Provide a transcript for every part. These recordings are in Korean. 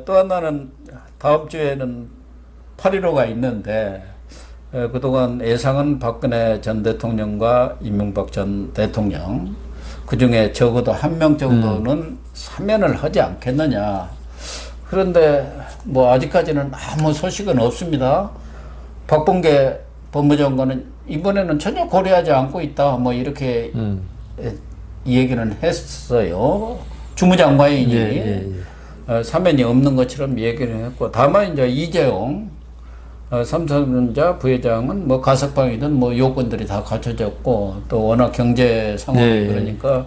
또 하나는 다음 주에는 8.15가 있는데 그동안 예상은 박근혜 전 대통령과 이명박 전 대통령 그중에 적어도 한 명 정도는 사면을 하지 않겠느냐. 그런데 뭐 아직까지는 아무 소식은 없습니다. 박범계 법무장관은 이번에는 전혀 고려하지 않고 있다. 뭐 이렇게 얘기는 했어요. 주무장관인이. 사면이 없는 것처럼 얘기를 했고, 다만 이제 이재용 삼성전자 부회장은 뭐 가석방이든 뭐 요건들이 다 갖춰졌고, 또 워낙 경제 상황이 그러니까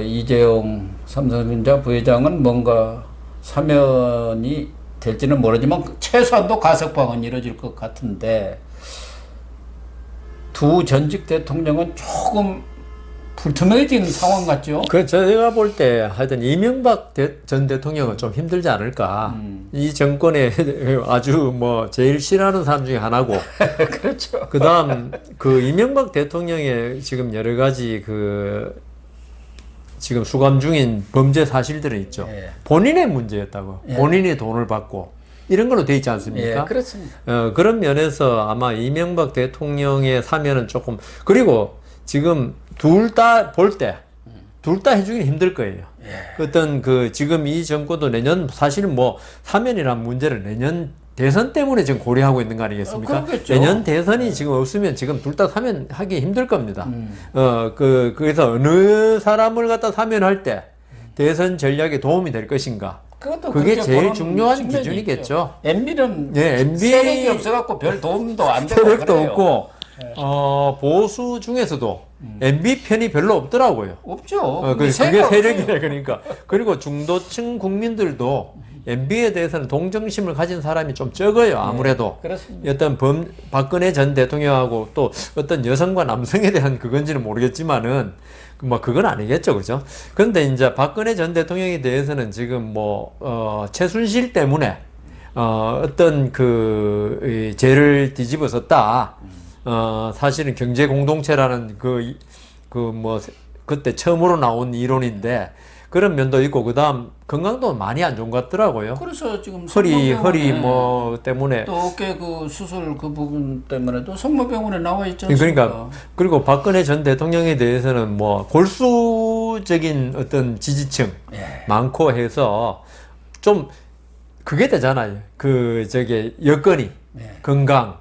이재용 삼성전자 부회장은 뭔가 사면이 될지는 모르지만 최소한도 가석방은 이루어질 것 같은데, 두 전직 대통령은 조금 불투명해진 상황 같죠? 제가 볼 때 하여튼 이명박 전 대통령은 좀 힘들지 않을까. 이 정권에 아주 뭐 제일 싫어하는 사람 중에 하나고. 그렇죠. 그 다음 그 이명박 대통령의 지금 여러 가지 지금 수감 중인 범죄 사실들은 있죠. 예. 본인의 문제였다고. 예. 본인이 돈을 받고. 이런 걸로 돼 있지 않습니까? 예, 그렇습니다. 그런 면에서 아마 이명박 대통령의 사면은 조금, 그리고 지금 둘 다 볼 때, 둘 다 해주기는 힘들 거예요. 예. 어떤 지금 이 정권도 내년, 사실은 뭐, 사면이란 문제를 내년 대선 때문에 지금 고려하고 있는 거 아니겠습니까? 그렇겠죠. 내년 대선이 지금 없으면 지금 둘 다 사면하기 힘들 겁니다. 그래서 어느 사람을 갖다 사면할 때 대선 전략에 도움이 될 것인가. 그게 제일 중요한 기준이겠죠. MB는 MB 세력이 없어갖고 별 도움도 안 되고 세력도 그래요. 없고, 보수 중에서도 MB 편이 별로 없더라고요. 없죠. 그게 세력이라 그러니까. 그리고 중도층 국민들도 MB에 대해서는 동정심을 가진 사람이 좀 적어요. 아무래도. 그렇습니다. 어떤 박근혜 전 대통령하고 또 어떤 여성과 남성에 대한 그건지는 모르겠지만은 뭐 그건 아니겠죠, 그죠? 그런데 이제 박근혜 전 대통령에 대해서는 지금 최순실 때문에 어떤 죄를 뒤집어졌다. 사실은 경제 공동체라는 그때 처음으로 나온 이론인데 그런 면도 있고, 그 다음 건강도 많이 안 좋은 것 같더라고요. 그래서 지금 허리 때문에. 또 어깨 수술 그 부분 때문에도 성모병원에 나와 있지 않습니까? 그러니까, 그리고 박근혜 전 대통령에 대해서는 골수적인 어떤 지지층 많고 해서 좀 그게 되잖아요. 여건이, 건강,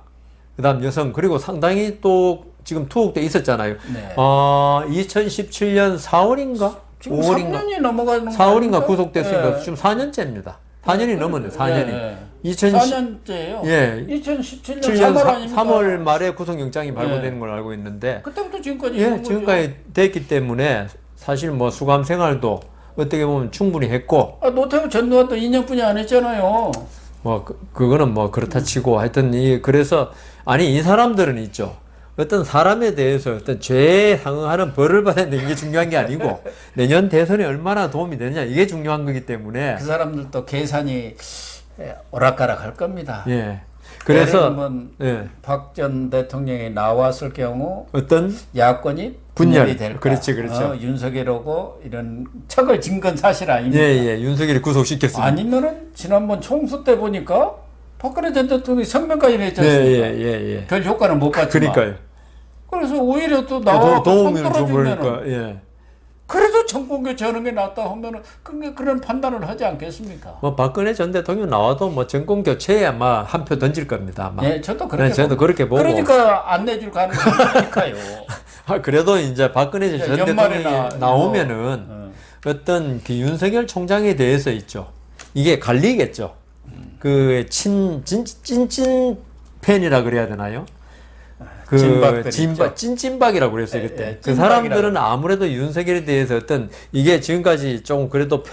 그 다음 여성, 그리고 상당히 또 지금 투옥돼 있었잖아요. 2017년 4월인가? 지금 3년이 넘어가는 4월인가 구속됐으니까 지금 4년째입니다. 4년이 넘었네, 4년이. 4년째예요. 2017년 3월 아닙니까? 3월 말에 구속영장이 발부되는 걸 알고 있는데. 그때부터 지금까지 있는 거죠. 지금까지 됐기 때문에 사실 수감 생활도 어떻게 보면 충분히 했고. 노태우 전두환도 2년뿐이 안 했잖아요. 그거는 그렇다 치고 하여튼 그래서 이 사람들은 있죠. 어떤 사람에 대해서 어떤 죄에 상응하는 벌을 받아내는 게 중요한 게 아니고 내년 대선에 얼마나 도움이 되느냐 이게 중요한 거기 때문에 그 사람들도 계산이 오락가락 할 겁니다. 그래서 박 전 대통령이 나왔을 경우 어떤 야권이 분열이 될까? 그렇죠. 윤석열하고 이런 척을 진 건 사실 아닙니까? 윤석열이 구속시켰습니다. 아니면은 지난번 총수 때 보니까 박근혜 전 대통령이 선명까지 냈지 않습니까? 별 효과는 못 봤지만. 그러니까요. 그래서 오히려 또 나와서 도움을 좀 손들어주면은 그래도 정권교체 하는 게 낫다 하면은 그런 판단을 하지 않겠습니까? 박근혜 전 대통령 나와도 정권 교체에 아마 한 표 던질 겁니다. 아마. 저도 그렇게 저도 그렇게 보고. 그러니까 안 내줄 가능성이 있으니까요. 그래도 이제 박근혜 전 대통령이 나오면은 어떤 윤석열 총장에 대해서 있죠. 이게 갈리겠죠. 찐찐 팬이라 그래야 되나요? 찐찐박이라고 그랬어요, 그때. 그 사람들은 아무래도 윤석열에 대해서 이게 지금까지 좀 그래도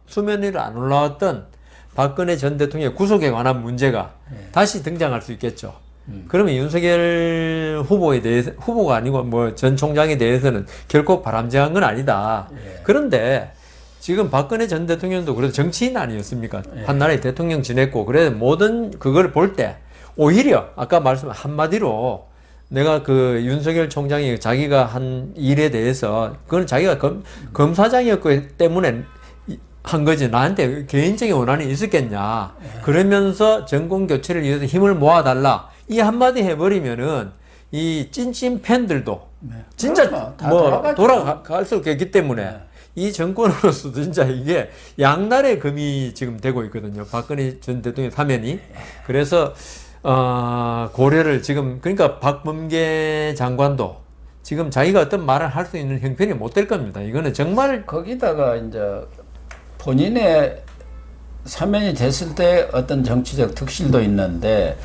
수면 위로 안 올라왔던 박근혜 전 대통령의 구속에 관한 문제가 다시 등장할 수 있겠죠. 그러면 윤석열 후보가 아니고 전 총장에 대해서는 결코 바람직한 건 아니다. 그런데 지금 박근혜 전 대통령도 그래도 정치인 아니었습니까? 한 나라의 대통령 지냈고, 그래서 모든 그걸 볼 때 오히려 아까 말씀한 한마디로 내가 윤석열 총장이 자기가 한 일에 대해서 그건 자기가 검사장이었기 때문에 한 거지. 나한테 개인적인 원한이 있었겠냐. 그러면서 정권 교체를 위해서 힘을 모아달라. 이 한마디 해버리면은 이 찐찐 팬들도 진짜 그러면 다 뭐 돌아가죠. 돌아갈 수 있기 때문에 이 정권으로서도 진짜 이게 양날의 금이 지금 되고 있거든요. 박근혜 전 대통령 사면이. 그래서 고려를 지금 그러니까 박범계 장관도 지금 자기가 어떤 말을 할 수 있는 형편이 못 될 겁니다. 이거는 정말 거기다가 이제 본인의 사면이 됐을 때 어떤 정치적 특실도 있는데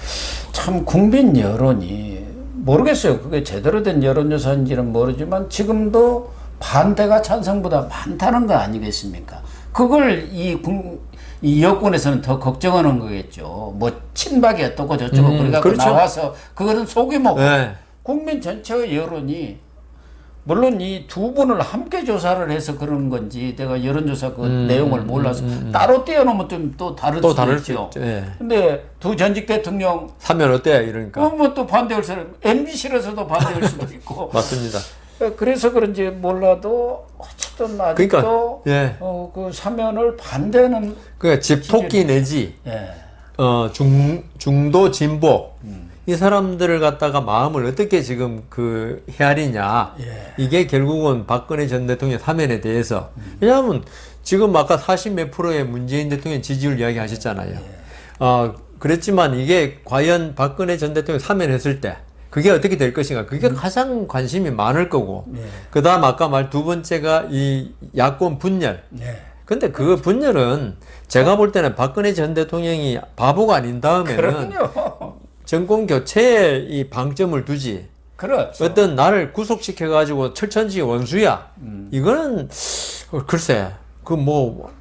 참 국민 여론이 모르겠어요. 그게 제대로 된 여론조사인지는 모르지만 지금도 반대가 찬성보다 많다는 거 아니겠습니까? 그걸 이 여권에서는 더 걱정하는 거겠죠. 뭐 친박이 어떻고 저쩌고 그래갖고 그렇죠. 나와서 그거는 소규모 네. 국민 전체의 여론이 물론 이 두 분을 함께 조사를 해서 그런 건지 내가 여론조사 그 내용을 몰라서 따로 떼어놓으면 좀 또 다를 수도 다를 있죠. 수 있죠. 예. 근데 두 전직 대통령 사면 어때 이러니까. 뭐 또 반대할 사람 MBC에서도 반대할 수도 있고 맞습니다. 그래서 그런지 몰라도 어쨌든 아직도 그러니까, 예. 그 사면을 반대는 그러니까 집토끼 내지 예. 중도 진보 이 사람들을 갖다가 마음을 어떻게 지금 그 헤아리냐. 이게 결국은 박근혜 전 대통령 사면에 대해서 왜냐하면 지금 아까 40 몇 프로의 문재인 대통령 지지율 이야기 하셨잖아요. 그랬지만 이게 과연 박근혜 전 대통령 사면했을 때 그게 어떻게 될 것인가. 그게 가장 관심이 많을 거고. 그 다음 아까 말 두 번째가 이 야권 분열. 근데 그 분열은 제가 볼 때는 박근혜 전 대통령이 바보가 아닌 다음에는 그럼요. 정권 교체에 이 방점을 두지. 그렇죠. 어떤 나를 구속시켜 가지고 철천지 원수야. 이거는 글쎄 그 뭐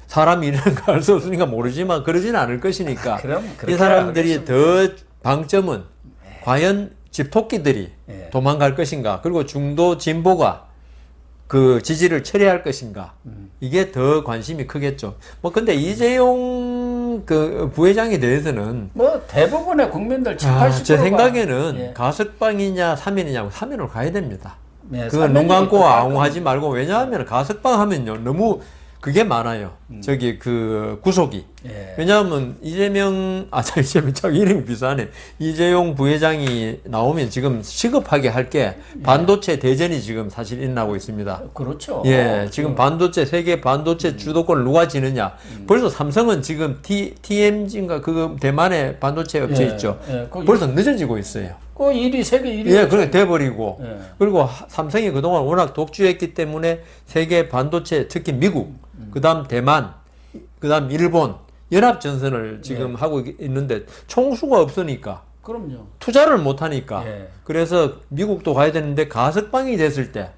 사람이 이런 거 알 수 없으니까 모르지만 그러지는 않을 것이니까. 그럼 이 그렇게 사람들이 더 방점은 과연 집토끼들이 도망갈 것인가. 그리고 중도 진보가 그 지지를 철회할 것인가. 이게 더 관심이 크겠죠. 뭐 근데 이재용 그 부회장에 대해서는 뭐 대부분의 국민들 70~80%가 제 생각에는 가석방이냐 사면이냐고 사면으로 가야 됩니다. 네, 그건 눈 감고 아웅하지 말고. 왜냐하면 가석방 하면요 너무 그게 많아요. 저기 그 구속이. 왜냐하면 이재명 참 이름이 비싸네. 이재용 부회장이 나오면 지금 시급하게 할 게 반도체 대전이 지금 사실 일어나고 있습니다. 그렇죠. 예, 지금 반도체 세계 반도체 주도권을 누가 지느냐. 벌써 삼성은 지금 TMG인가 그 대만의 반도체 업체 있죠. 벌써 늦어지고 있어요. 그 일이 세계 1위. 예, 그렇게 돼버리고. 그리고 삼성이 그동안 워낙 독주했기 때문에 세계 반도체, 특히 미국, 그 다음 대만, 그 다음 일본, 연합전선을 지금 하고 있는데 총수가 없으니까. 그럼요. 투자를 못하니까. 그래서 미국도 가야 되는데 가석방이 됐을 때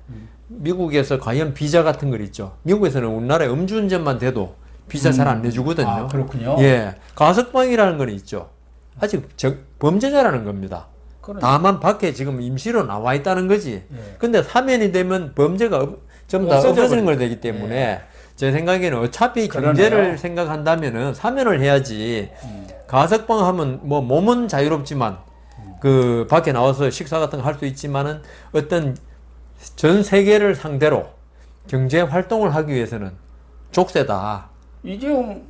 미국에서 과연 비자 같은 걸 있죠. 미국에서는 우리나라에 음주운전만 돼도 비자 잘 안 내주거든요. 아, 그렇군요. 예. 가석방이라는 건 있죠. 아직 범죄자라는 겁니다. 다만 밖에 지금 임시로 나와 있다는 거지. 근데 사면이 되면 범죄가 전부 다 없어지는 걸 되기 때문에 제 생각에는 어차피 경제를 생각한다면은 사면을 해야지. 가석방 하면 뭐 몸은 자유롭지만 그 밖에 나와서 식사 같은 거 할 수 있지만은 어떤 전 세계를 상대로 경제 활동을 하기 위해서는 족쇄다. 이재용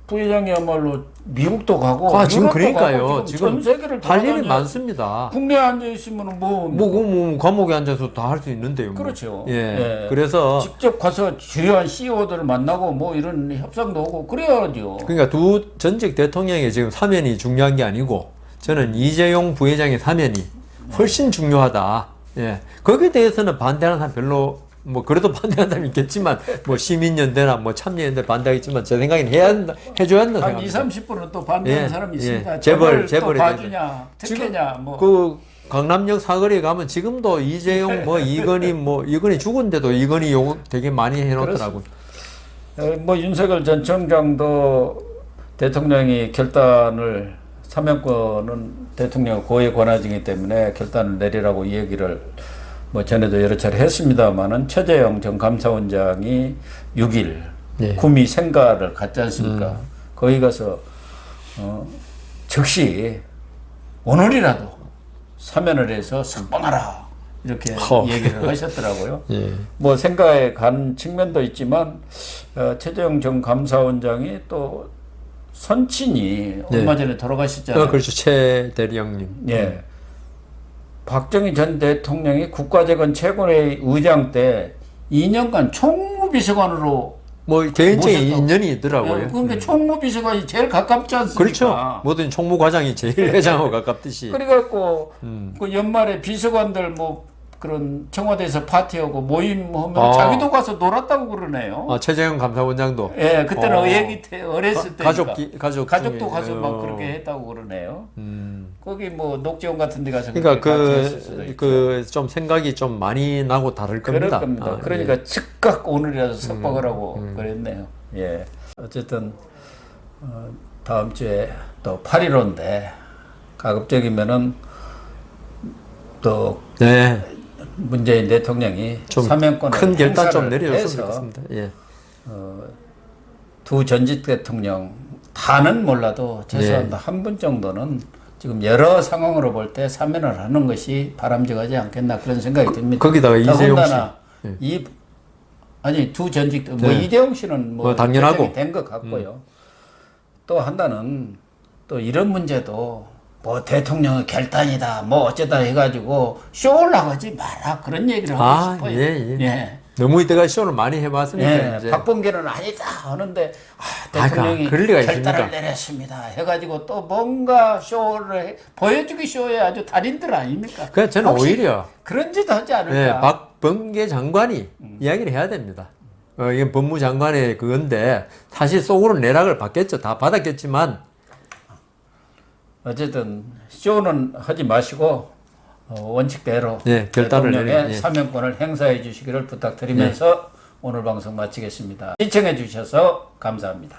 부회장이야말로 미국도 가고 지금 유럽도 그러니까요. 가고 지금 전 세계를 할 일이 돌아다녀. 많습니다. 국내에 앉아 있으면 뭐 감옥에 앉아서 다 할 수 있는데요. 그렇죠. 예. 그래서 직접 가서 주요한 CEO들을 만나고 뭐 이런 협상도 하고 그래야죠. 그러니까 두 전직 대통령의 지금 사면이 중요한 게 아니고 저는 이재용 부회장의 사면이 훨씬 중요하다. 예. 거기에 대해서는 반대하는 사람 별로 뭐 그래도 반대하는 사람이 있겠지만 뭐 시민연대나 뭐 참여연대 반대하겠지만 제 생각에는 해줘야 한다 한 생각합니다. 20~30%는 또 반대하는 사람이 있습니다. 재벌 또 봐주냐, 특혜냐 뭐. 그 강남역 사거리에 가면 지금도 이재용 뭐 이건희 죽은데도 이건희 욕 되게 많이 해놓더라고. 뭐 윤석열 전 청장도 대통령이 결단을 사면권은 대통령 고유의 권한이기 때문에 결단을 내리라고 이 얘기를 뭐 전에도 여러 차례 했습니다만은 최재형 전 감사원장이 6일 구미 생가를 갔지 않습니까? 거기 가서 즉시 오늘이라도 사면을 해서 석방하라 이렇게 허. 얘기를 하셨더라고요. 예. 뭐 생각에 간 측면도 있지만 최재형 전 감사원장이 또 선친이 얼마 전에 돌아가셨잖아요. 그렇죠. 최 대리형님. 예. 박정희 전 대통령이 국가재건 최고회의 의장 때 2년간 총무비서관으로 뭐 개인적인 모셨다고. 인연이 있더라고요. 그러니까 총무비서관이 제일 가깝지 않습니까? 그렇죠. 모든 총무과장이 제일 회장하고 가깝듯이. 그래갖고 음. 그 연말에 비서관들 뭐 그런 청와대에서 파티하고 모임하면 아. 자기도 가서 놀았다고 그러네요. 최재형 감사원장도. 예, 그때는 어렸을 때니까 중에. 가족도 가서 막 그렇게 했다고 그러네요. 거기 뭐 녹지원 같은 데 가서 그러니까 그렇게 같이 했을 수도 있죠. 그 좀 생각이 좀 많이 나고 다를 그럴 겁니다. 겁니다. 아, 그러니까 예. 즉각 오늘이라도 석박을 하고 그랬네요. 예. 어쨌든 다음 주에 또 8.15인데 가급적이면은 또 네. 문재인 대통령이 좀 사면권을 큰 결단 좀 행사를 내려줬으면 해서 좋겠습니다. 예. 두 전직 대통령 다는 몰라도 최소한 네. 한 분 정도는 지금 여러 상황으로 볼 때 사면을 하는 것이 바람직하지 않겠나 그런 생각이 듭니다. 거기다가 이재용 씨. 더군다나 아니 두 전직 뭐 네. 이재용 씨는 뭐 당연하고. 된 것 같고요. 또 한다는 또 이런 문제도 뭐 대통령의 결단이다 뭐 어쩌다 해가지고 쇼를 하지 마라 그런 얘기를 하고 싶어요. 예. 너무 이때가 시험을 많이 해봤으니까 예, 이제. 박범계는 아니다 하는데 대통령이 그럴 리가 결단을 있습니까? 내렸습니다 해가지고 또 뭔가 보여주기 쇼에 아주 달인들 아닙니까? 그냥 저는 혹시 오히려 그런 짓 하지 않을까? 예, 박범계 장관이 이야기를 해야 됩니다. 이게 법무장관의 그건데 사실 속으로 내락을 받겠죠. 다 받았겠지만 어쨌든 쇼는 하지 마시고 원칙대로 예, 결단을 대통령의 내리는, 예. 사면권을 행사해 주시기를 부탁드리면서 오늘 방송 마치겠습니다. 시청해 주셔서 감사합니다.